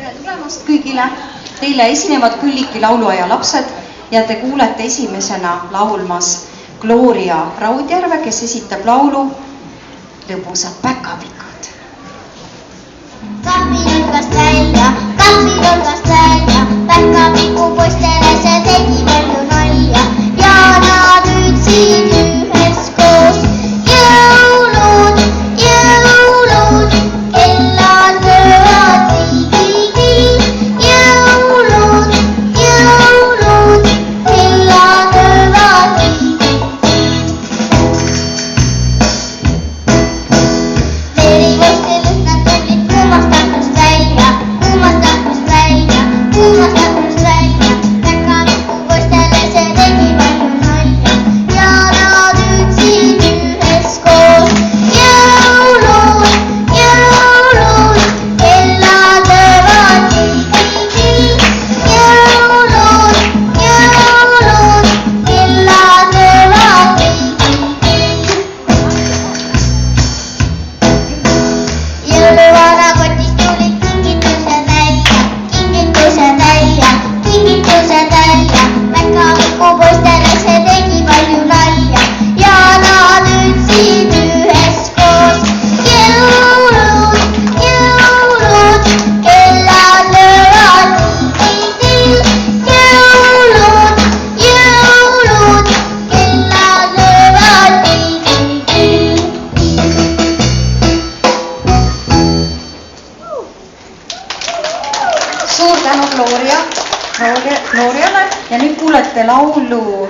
tere tulemast kõigile! Teile esinevad Külliki lauluaia lapsed ja te kuulete esimesena laulmas Gloria Raudjärve, kes esitab laulu Lõbusad päkapikud. Kahvinurgast välja, päkapiku poistele see tegi palju nalja ja nad ütlesid üheskoos jõulud, jõulud, kellad löövad tiigi-tiig, jõulud, jõulud, kellad löövad tiigi-tiig. Veripoistelust nad tulid kuumast aknast välja, päkapiku poistele see tegi palju nalja ja nad ütlesid üheskoos jõulud, jõulud, kellad löövad tiigi-tiig, jõulud, jõulud, kellad löövad tiigi-tiig. Jõuluvana kotist tulid kingitused välja, päkapiku poistele see tegi palju nalja ja nad ütlesid üheskoos jõulud, jõulud, kellad löövad tiigi-tiig, jõulud, jõulud, kellad löövad tiigi-tiig. Suur tänu Gloriale ja nüüd kuulete laulu